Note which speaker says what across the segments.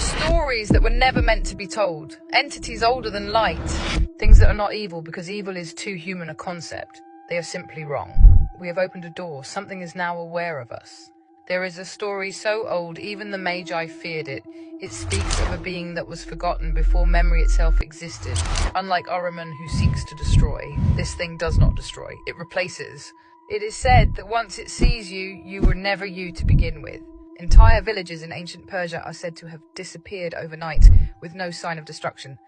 Speaker 1: stories that were never meant to be told. Entities older than light. Things that are not evil because evil is too human a concept. They are simply wrong. We have opened a door. Something is now aware of us. There is a story so old, even the Magi feared it. It speaks of a being that was forgotten before memory itself existed. Unlike Ahriman, who seeks to destroy, this thing does not destroy. It replaces. It is said that once it sees you, you were never you to begin with. Entire villages in ancient Persia are said to have disappeared overnight with no sign of destruction,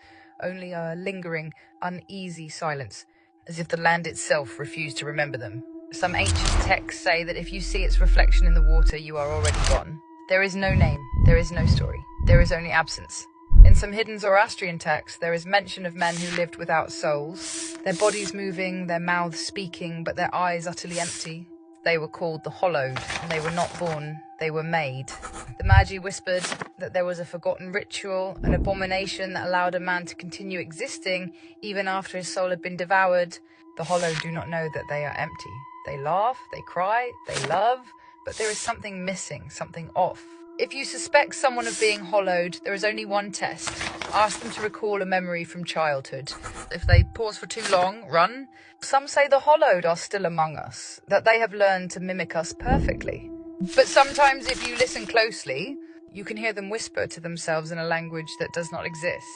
Speaker 1: only a lingering, uneasy silence, as if the land itself refused to remember them. Some ancient texts say that if you see its reflection in the water, you are already gone. There is no name, there is no story, there is only absence. In some hidden Zoroastrian texts, there is mention of men who lived without souls, their bodies moving, their mouths speaking, but their eyes utterly empty. They were called the Hollowed, and they were not born, they were made. The Magi whispered that there was a forgotten ritual, an abomination that allowed a man to continue existing even after his soul had been devoured. The Hollowed do not know that they are empty. They laugh, they cry, they love, but there is something missing, something off. If you suspect someone of being hollowed, there is only one test. Ask them to recall a memory from childhood. If they pause for too long, run. Some say the hollowed are still among us, that they have learned to mimic us perfectly. But sometimes if you listen closely, you can hear them whisper to themselves in a language that does not exist.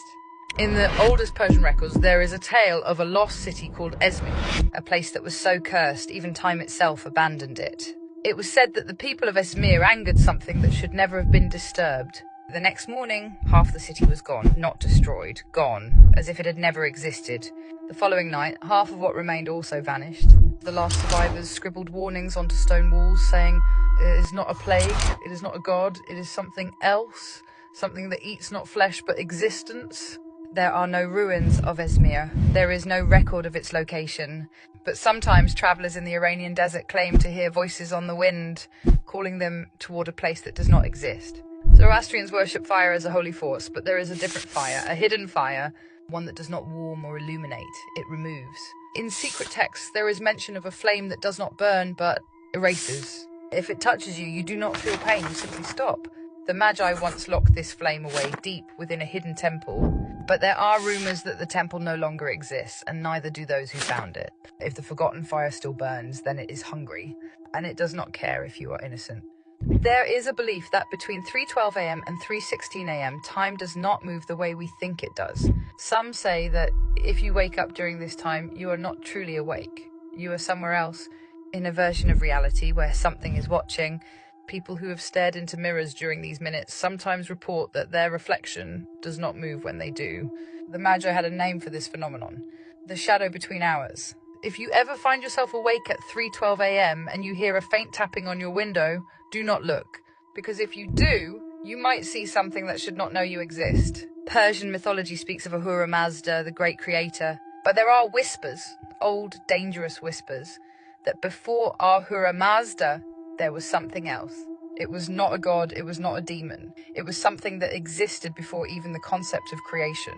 Speaker 1: In the oldest Persian records, there is a tale of a lost city called Esmir, a place that was so cursed, even time itself abandoned it. It was said that the people of Esmir angered something that should never have been disturbed. The next morning, half the city was gone, not destroyed, gone, as if it had never existed. The following night, half of what remained also vanished. The last survivors scribbled warnings onto stone walls saying, "It is not a plague, it is not a god, it is something else, something that eats not flesh but existence." There are no ruins of Esmir. There is no record of its location. But sometimes travelers in the Iranian desert claim to hear voices on the wind, calling them toward a place that does not exist. Zoroastrians worship fire as a holy force, but there is a different fire, a hidden fire, one that does not warm or illuminate, it removes. In secret texts, there is mention of a flame that does not burn, but erases. If it touches you, you do not feel pain, you simply stop. The Magi once locked this flame away deep within a hidden temple, but there are rumors that the temple no longer exists, and neither do those who found it. If the forgotten fire still burns, then it is hungry, and it does not care if you are innocent. There is a belief that between 3:12 a.m. and 3:16 a.m., time does not move the way we think it does. Some say that if you wake up during this time, you are not truly awake. You are somewhere else, in a version of reality where something is watching. People who have stared into mirrors during these minutes sometimes report that their reflection does not move when they do. The Magi had a name for this phenomenon, the shadow between hours. If you ever find yourself awake at 3:12 a.m. and you hear a faint tapping on your window, do not look, because if you do, you might see something that should not know you exist. Persian mythology speaks of Ahura Mazda, the great creator, but there are whispers, old, dangerous whispers, that before Ahura Mazda, there was something else. It was not a god, it was not a demon. It was something that existed before even the concept of creation.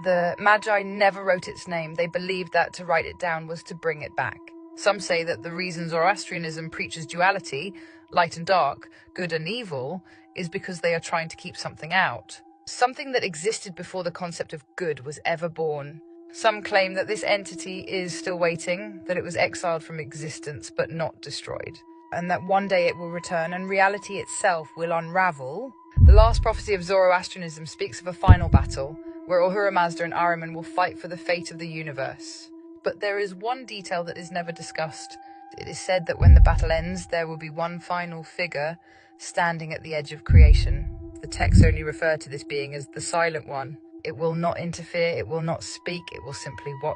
Speaker 1: The Magi never wrote its name. They believed that to write it down was to bring it back. Some say that the reason Zoroastrianism preaches duality, light and dark, good and evil, is because they are trying to keep something out. Something that existed before the concept of good was ever born. Some claim that this entity is still waiting, that it was exiled from existence but not destroyed, and that one day it will return and reality itself will unravel. The last prophecy of Zoroastrianism speaks of a final battle, where Ahura Mazda and Ahriman will fight for the fate of the universe. But there is one detail that is never discussed. It is said that when the battle ends, there will be one final figure standing at the edge of creation. The texts only refer to this being as the Silent One. It will not interfere, it will not speak, it will simply watch.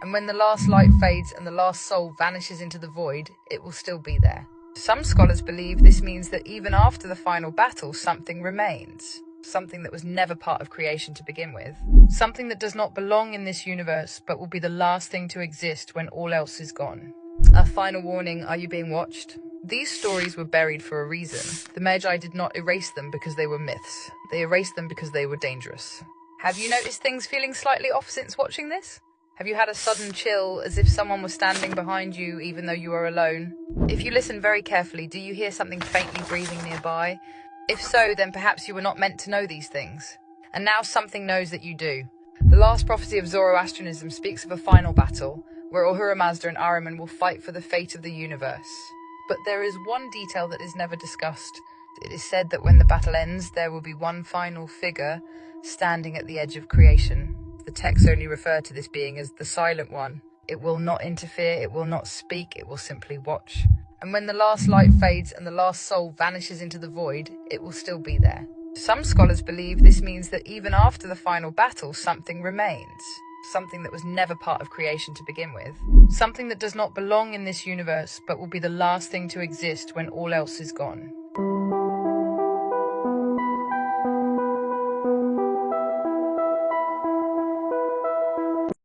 Speaker 1: And when the last light fades and the last soul vanishes into the void, it will still be there. Some scholars believe this means that even after the final battle, something remains. Something that was never part of creation to begin with. Something that does not belong in this universe, but will be the last thing to exist when all else is gone. A final warning, are you being watched? These stories were buried for a reason. The Magi did not erase them because they were myths. They erased them because they were dangerous. Have you noticed things feeling slightly off since watching this? Have you had a sudden chill, as if someone was standing behind you even though you are alone? If you listen very carefully, do you hear something faintly breathing nearby? If so, then perhaps you were not meant to know these things. And now something knows that you do. The last prophecy of Zoroastrianism speaks of a final battle, where Ahura Mazda and Ahriman will fight for the fate of the universe. But there is one detail that is never discussed. It is said that when the battle ends, there will be one final figure standing at the edge of creation. The texts only refer to this being as the Silent One. It will not interfere, it will not speak, it will simply watch. And when the last light fades and the last soul vanishes into the void, it will still be there. Some scholars believe this means that even after the final battle, something remains. Something that was never part of creation to begin with. Something that does not belong in this universe, but will be the last thing to exist when all else is gone.